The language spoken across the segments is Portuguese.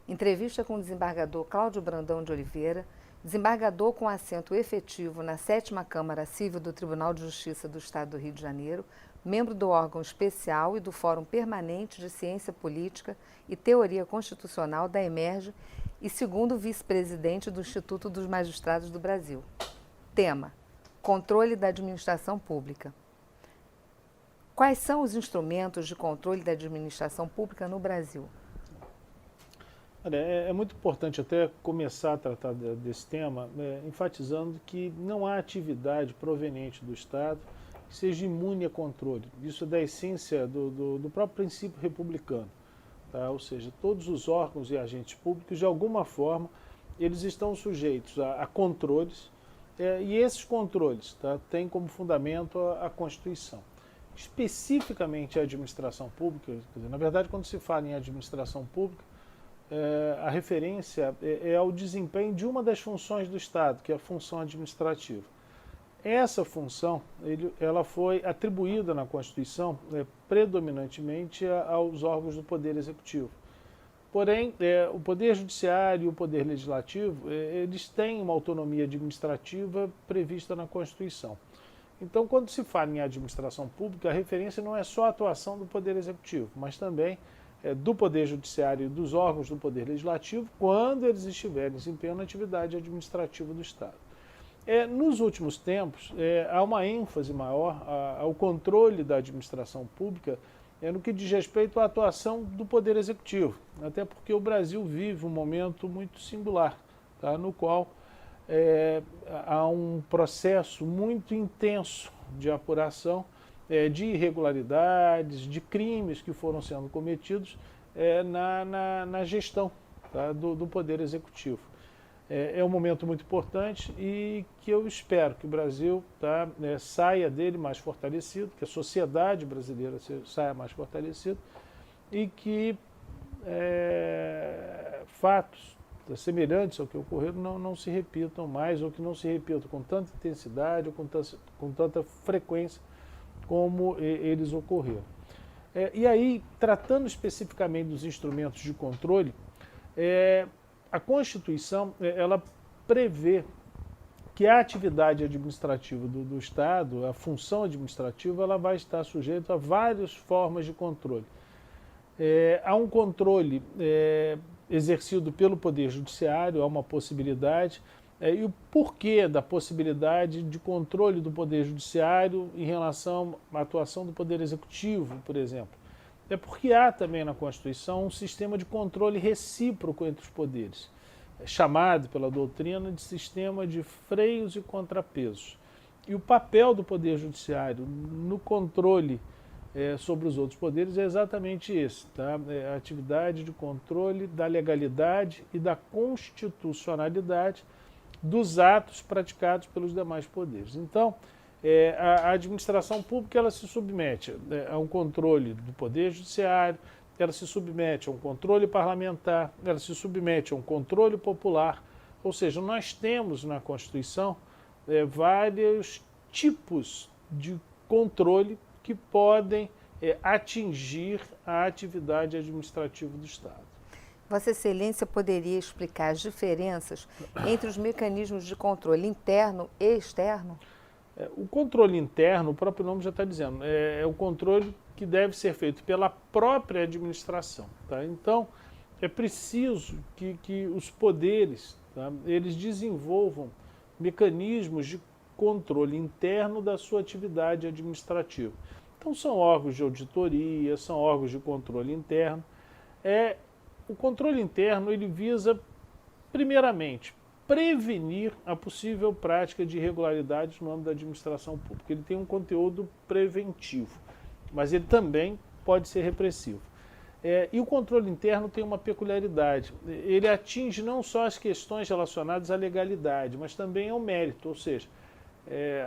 Entrevista com o desembargador Cláudio Brandão de Oliveira, desembargador com assento efetivo na 7ª Câmara Civil do Tribunal de Justiça do Estado do Rio de Janeiro, membro do órgão especial e do Fórum Permanente de Ciência Política e Teoria Constitucional da EMERGE e segundo vice-presidente do Instituto dos Magistrados do Brasil. Tema: Controle da Administração Pública. Quais são os instrumentos de controle da administração pública no Brasil? Olha, é muito importante até começar a tratar desse tema, enfatizando que não há atividade proveniente do Estado que seja imune a controle. Isso é da essência do próprio princípio republicano. Tá? Ou seja, todos os órgãos e agentes públicos, de alguma forma, eles estão sujeitos a controles, e esses controles, tá, têm como fundamento a Constituição. Especificamente a administração pública, quer dizer, na verdade, quando se fala em administração pública, a referência é ao desempenho de uma das funções do Estado, que é a função administrativa. Essa função ela foi atribuída na Constituição predominantemente aos órgãos do Poder Executivo. Porém, o Poder Judiciário e o Poder Legislativo, eles têm uma autonomia administrativa prevista na Constituição. Então, quando se fala em administração pública, a referência não é só a atuação do Poder Executivo, mas também do Poder Judiciário e dos órgãos do Poder Legislativo, quando eles estiverem desempenhando a atividade administrativa do Estado. Nos últimos tempos, há uma ênfase maior ao controle da administração pública no que diz respeito à atuação do Poder Executivo, até porque o Brasil vive um momento muito singular, tá, no qual há um processo muito intenso de apuração de irregularidades, de crimes que foram sendo cometidos na gestão, tá, do Poder Executivo. É um momento muito importante e que eu espero que o Brasil, tá, saia dele mais fortalecido, que a sociedade brasileira saia mais fortalecida e que fatos semelhantes ao que ocorreram não se repitam mais, ou que não se repitam com tanta intensidade ou com tanta frequência como eles ocorreram. E aí, tratando especificamente dos instrumentos de controle, a Constituição ela prevê que a atividade administrativa do Estado, a função administrativa, ela vai estar sujeita a várias formas de controle. Há um controle exercido pelo Poder Judiciário, há uma possibilidade. E o porquê da possibilidade de controle do Poder Judiciário em relação à atuação do Poder Executivo, por exemplo? É porque há também na Constituição um sistema de controle recíproco entre os poderes, chamado pela doutrina de sistema de freios e contrapesos. E o papel do Poder Judiciário no controle sobre os outros poderes é exatamente esse, tá? A atividade de controle da legalidade e da constitucionalidade dos atos praticados pelos demais poderes. Então, a administração pública ela se submete a um controle do Poder Judiciário, ela se submete a um controle parlamentar, ela se submete a um controle popular, ou seja, nós temos na Constituição vários tipos de controle que podem atingir a atividade administrativa do Estado. Vossa Excelência poderia explicar as diferenças entre os mecanismos de controle interno e externo? O controle interno, o próprio nome já está dizendo, é o controle que deve ser feito pela própria administração. Tá? Então, é preciso que os poderes, tá, eles desenvolvam mecanismos de controle interno da sua atividade administrativa. Então, são órgãos de auditoria, são órgãos de controle interno. O controle interno ele visa, primeiramente, prevenir a possível prática de irregularidades no âmbito da administração pública. Ele tem um conteúdo preventivo, mas ele também pode ser repressivo. E o controle interno tem uma peculiaridade. Ele atinge não só as questões relacionadas à legalidade, mas também ao mérito, ou seja,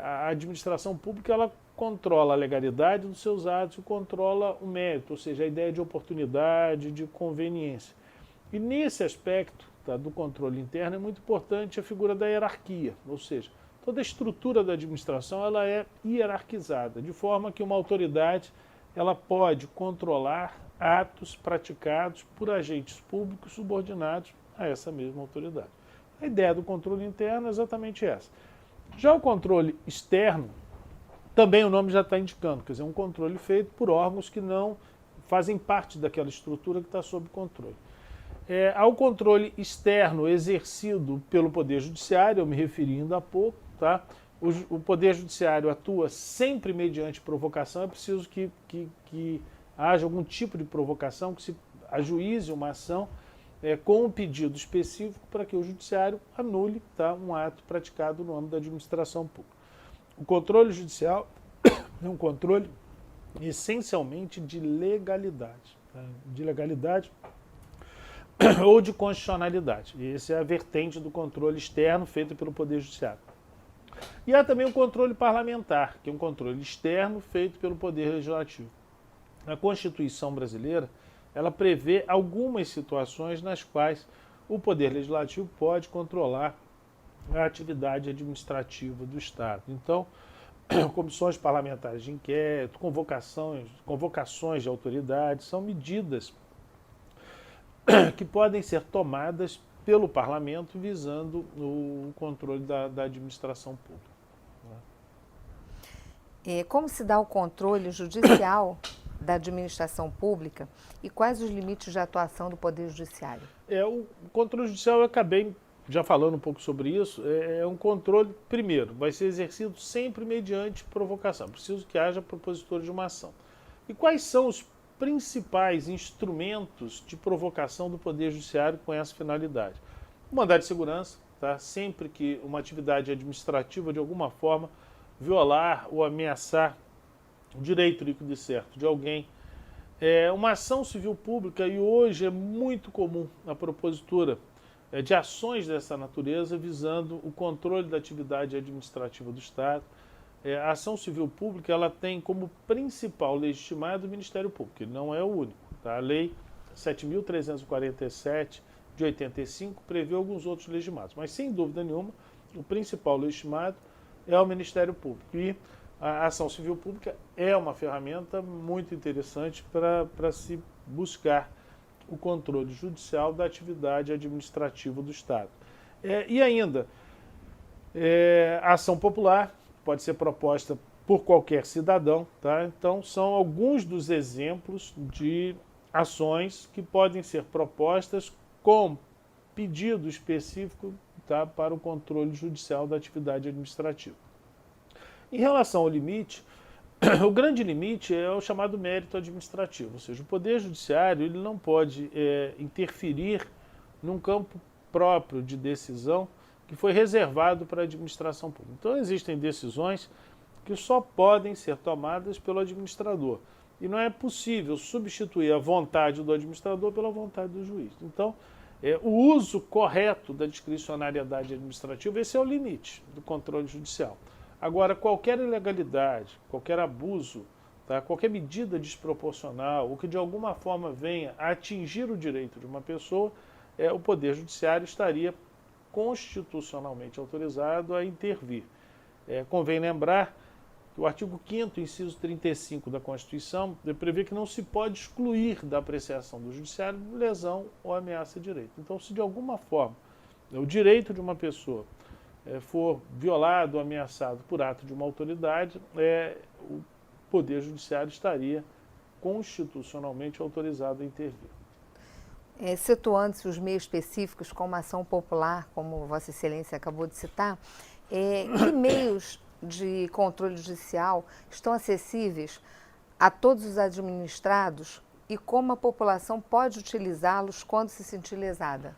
a administração pública ela controla a legalidade dos seus atos e controla o mérito, ou seja, a ideia de oportunidade, de conveniência. E nesse aspecto, tá, do controle interno é muito importante a figura da hierarquia, ou seja, toda a estrutura da administração ela é hierarquizada, de forma que uma autoridade ela pode controlar atos praticados por agentes públicos subordinados a essa mesma autoridade. A ideia do controle interno é exatamente essa. Já o controle externo, também o nome já está indicando, quer dizer, um controle feito por órgãos que não fazem parte daquela estrutura que está sob controle. Ao controle externo exercido pelo Poder Judiciário, eu me referi ainda há pouco, tá? O Poder Judiciário atua sempre mediante provocação, é preciso que haja algum tipo de provocação, que se ajuize uma ação com um pedido específico para que o Judiciário anule, tá, um ato praticado no âmbito da administração pública. O controle judicial é um controle essencialmente de legalidade, tá? De legalidade ou de constitucionalidade. E essa é a vertente do controle externo feito pelo Poder Judiciário. E há também o controle parlamentar, que é um controle externo feito pelo Poder Legislativo. A Constituição brasileira, ela prevê algumas situações nas quais o Poder Legislativo pode controlar a atividade administrativa do Estado. Então, comissões parlamentares de inquérito, convocações de autoridades, são medidas que podem ser tomadas pelo parlamento visando o controle da administração pública. Como se dá o controle judicial da administração pública e quais os limites de atuação do Poder Judiciário? O controle judicial, eu acabei já falando um pouco sobre isso, é um controle, primeiro, vai ser exercido sempre mediante provocação. Preciso que haja propositor de uma ação. E quais são os principais instrumentos de provocação do Poder Judiciário com essa finalidade? O mandado de segurança, tá? Sempre que uma atividade administrativa, de alguma forma, violar ou ameaçar o direito líquido e certo de alguém. Uma ação civil pública, e hoje é muito comum a propositura de ações dessa natureza visando o controle da atividade administrativa do Estado. A ação civil pública, ela tem como principal legitimado o Ministério Público, ele não é o único. Tá? A Lei 7.347 de 85 prevê alguns outros legitimados, mas sem dúvida nenhuma o principal legitimado é o Ministério Público. E a ação civil pública é uma ferramenta muito interessante para se buscar o controle judicial da atividade administrativa do Estado. E ainda, a ação popular pode ser proposta por qualquer cidadão, tá? Então, são alguns dos exemplos de ações que podem ser propostas com pedido específico, tá, para o controle judicial da atividade administrativa. Em relação ao limite, o grande limite é o chamado mérito administrativo, ou seja, o Poder Judiciário ele não pode interferir num campo próprio de decisão que foi reservado para a administração pública. Então, existem decisões que só podem ser tomadas pelo administrador. E não é possível substituir a vontade do administrador pela vontade do juiz. Então, o uso correto da discricionariedade administrativa, esse é o limite do controle judicial. Agora, qualquer ilegalidade, qualquer abuso, tá, qualquer medida desproporcional, ou que de alguma forma venha a atingir o direito de uma pessoa, o Poder Judiciário estaria constitucionalmente autorizado a intervir. Convém lembrar que o artigo 5º, inciso 35 da Constituição, prevê que não se pode excluir da apreciação do Judiciário lesão ou ameaça de direito. Então, se de alguma forma o direito de uma pessoa for violado ou ameaçado por ato de uma autoridade, o Poder Judiciário estaria constitucionalmente autorizado a intervir. Situando-se os meios específicos, como a ação popular, como Vossa Excelência acabou de citar, que meios de controle judicial estão acessíveis a todos os administrados e como a população pode utilizá-los quando se sentir lesada?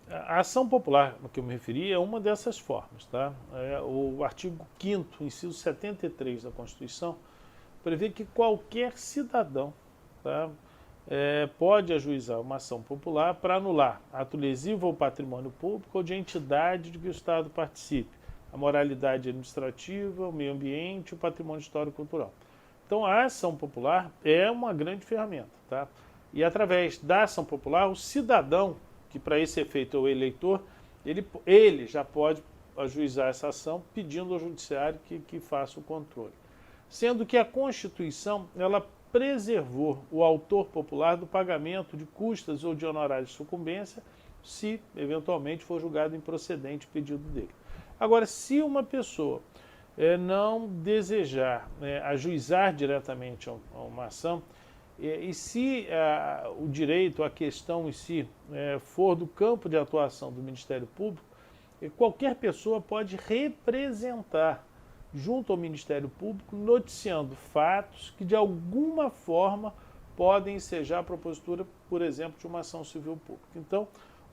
A ação popular a que eu me referi é uma dessas formas. Tá? O artigo 5º, inciso 73 da Constituição, prevê que qualquer cidadão, tá, pode ajuizar uma ação popular para anular ato lesivo ao patrimônio público ou de entidade de que o Estado participe, a moralidade administrativa, o meio ambiente, o patrimônio histórico-cultural. Então, a ação popular é uma grande ferramenta. Tá? E, através da ação popular, o cidadão, que para esse efeito é o eleitor, ele já pode ajuizar essa ação pedindo ao Judiciário que faça o controle. Sendo que a Constituição, ela preservou o autor popular do pagamento de custas ou de honorários de sucumbência, se eventualmente for julgado improcedente o pedido dele. Agora, se uma pessoa não desejar ajuizar diretamente a uma ação, e se o direito, a questão em si, for do campo de atuação do Ministério Público, qualquer pessoa pode representar junto ao Ministério Público, noticiando fatos que de alguma forma podem ensejar a propositura, por exemplo, de uma ação civil pública. Então,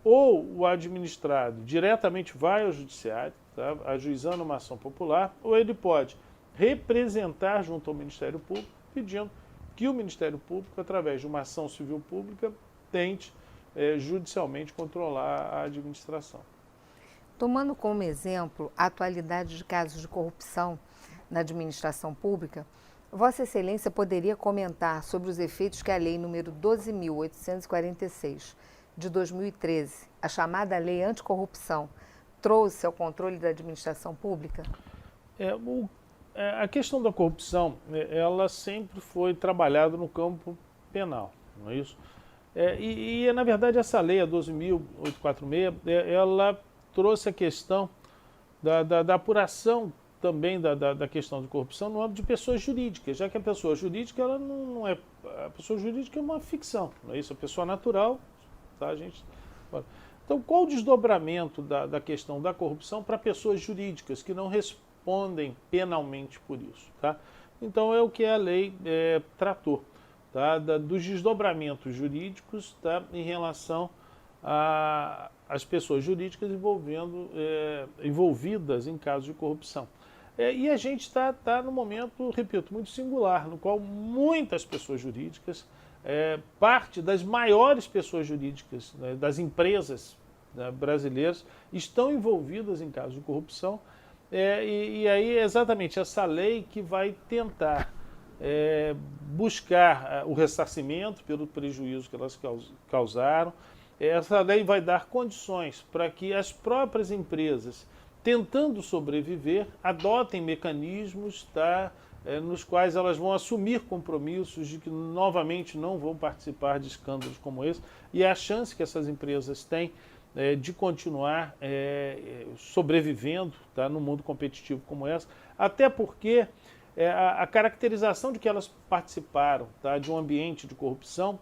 ou o administrado diretamente vai ao judiciário, tá, ajuizando uma ação popular, ou ele pode representar junto ao Ministério Público, pedindo que o Ministério Público, através de uma ação civil pública, tente judicialmente controlar a administração. Tomando como exemplo a atualidade de casos de corrupção na administração pública, Vossa Excelência poderia comentar sobre os efeitos que a Lei nº 12.846, de 2013, a chamada Lei Anticorrupção, trouxe ao controle da administração pública? A questão da corrupção, ela sempre foi trabalhada no campo penal, não é isso? Na verdade, essa lei, a 12.846, ela trouxe a questão da apuração também da questão de corrupção no âmbito de pessoas jurídicas, já que a pessoa jurídica ela não é. A pessoa jurídica é uma ficção, não é isso? A pessoa natural, tá, gente? Então, qual o desdobramento da questão da corrupção para pessoas jurídicas que não respondem penalmente por isso? Tá? Então, é o que a lei tratou, tá? Dos desdobramentos jurídicos, tá? Em relação as pessoas jurídicas envolvidas em casos de corrupção. E a gente está num momento, repito, muito singular, no qual muitas pessoas jurídicas, parte das maiores pessoas jurídicas, né, das empresas, né, brasileiras, estão envolvidas em casos de corrupção. E aí é exatamente essa lei que vai tentar buscar o ressarcimento pelo prejuízo que elas causaram. Essa lei vai dar condições para que as próprias empresas, tentando sobreviver, adotem mecanismos, tá, nos quais elas vão assumir compromissos de que novamente não vão participar de escândalos como esse, e a chance que essas empresas têm de continuar sobrevivendo, tá, num mundo competitivo como esse, até porque a caracterização de que elas participaram, tá, de um ambiente de corrupção,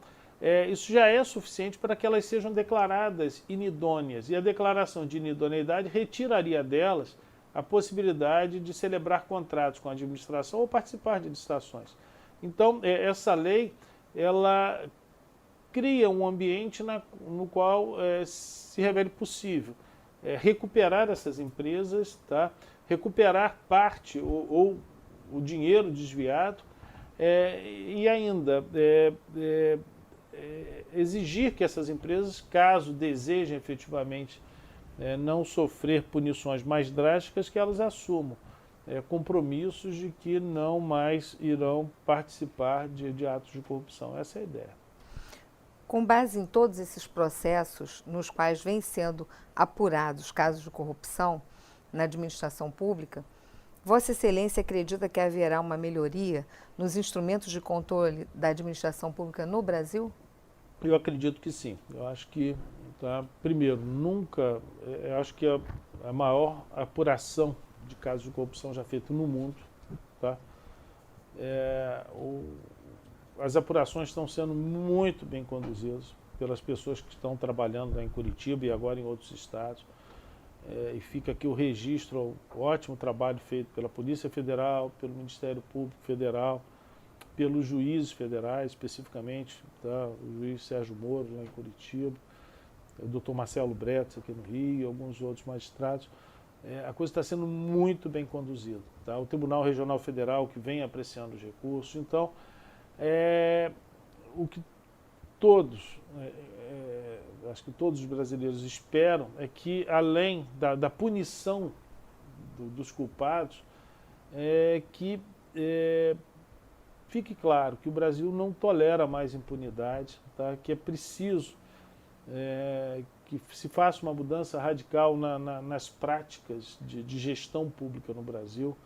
isso já é suficiente para que elas sejam declaradas inidôneas. E a declaração de inidoneidade retiraria delas a possibilidade de celebrar contratos com a administração ou participar de licitações. Então, essa lei, ela cria um ambiente no qual se revele possível recuperar essas empresas, tá? Recuperar parte ou o dinheiro desviado e ainda exigir que essas empresas, caso desejem efetivamente não sofrer punições mais drásticas, que elas assumam compromissos de que não mais irão participar de atos de corrupção. Essa é a ideia. Com base em todos esses processos nos quais vêm sendo apurados casos de corrupção na administração pública, Vossa Excelência acredita que haverá uma melhoria nos instrumentos de controle da administração pública no Brasil? Eu acredito que sim. Eu acho que, tá, primeiro, eu acho que a maior apuração de casos de corrupção já feita no mundo, tá? As apurações estão sendo muito bem conduzidas pelas pessoas que estão trabalhando lá em Curitiba e agora em outros estados. E fica aqui o registro, o ótimo trabalho feito pela Polícia Federal, pelo Ministério Público Federal, pelos juízes federais, especificamente, tá? O juiz Sérgio Moro, lá em Curitiba, o doutor Marcelo Bretas, aqui no Rio, e alguns outros magistrados. A coisa está sendo muito bem conduzida. Tá? O Tribunal Regional Federal, que vem apreciando os recursos. Então, o que todos, acho que todos os brasileiros esperam é que, além da punição dos culpados, que fique claro que o Brasil não tolera mais impunidade, tá? Que é preciso que se faça uma mudança radical nas práticas de gestão pública no Brasil,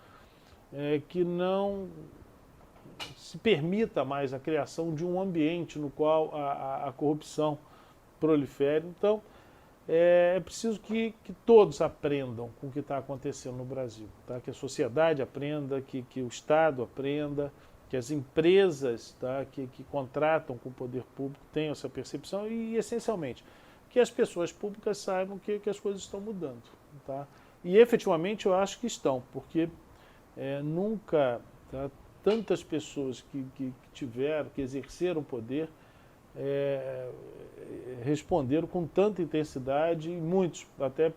que não se permita mais a criação de um ambiente no qual a corrupção prolifere. Então, é preciso que todos aprendam com o que está acontecendo no Brasil, tá? Que a sociedade aprenda, que o Estado aprenda, que as empresas, tá, que contratam com o poder público tenham essa percepção e, essencialmente, que as pessoas públicas saibam que as coisas estão mudando. Tá? E, efetivamente, eu acho que estão, porque nunca, tá, tantas pessoas que tiveram, que exerceram poder, responderam com tanta intensidade, e muitos até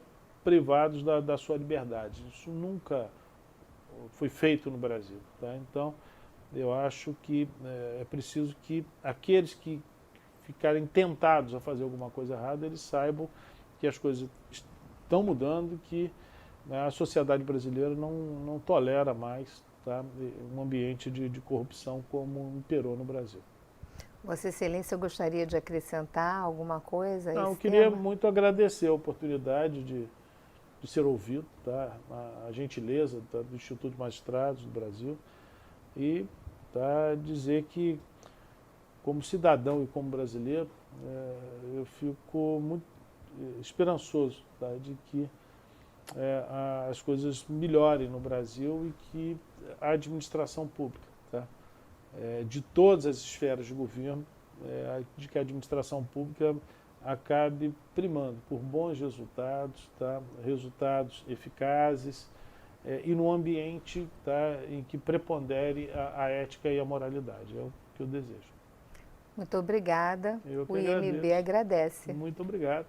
privados da sua liberdade. Isso nunca foi feito no Brasil. Tá? Então, eu acho que é preciso que aqueles que ficarem tentados a fazer alguma coisa errada, eles saibam que as coisas estão mudando, que a sociedade brasileira não tolera mais, tá, um ambiente de corrupção como imperou no Brasil. Vossa Excelência, eu gostaria de acrescentar alguma coisa a Não, eu esse queria tema? muito agradecer a oportunidade de ser ouvido, tá, a gentileza, tá, do Instituto de Magistrados do Brasil e, tá, dizer que, como cidadão e como brasileiro, eu fico muito esperançoso, tá, de que as coisas melhorem no Brasil e que a administração pública, tá, de todas as esferas de governo, de que a administração pública acabe primando por bons resultados, tá, resultados eficazes, e num ambiente, tá, em que prepondere a ética e a moralidade. É o que eu desejo. Muito obrigada. Eu que O IMB agradeço. agradece. Muito obrigado.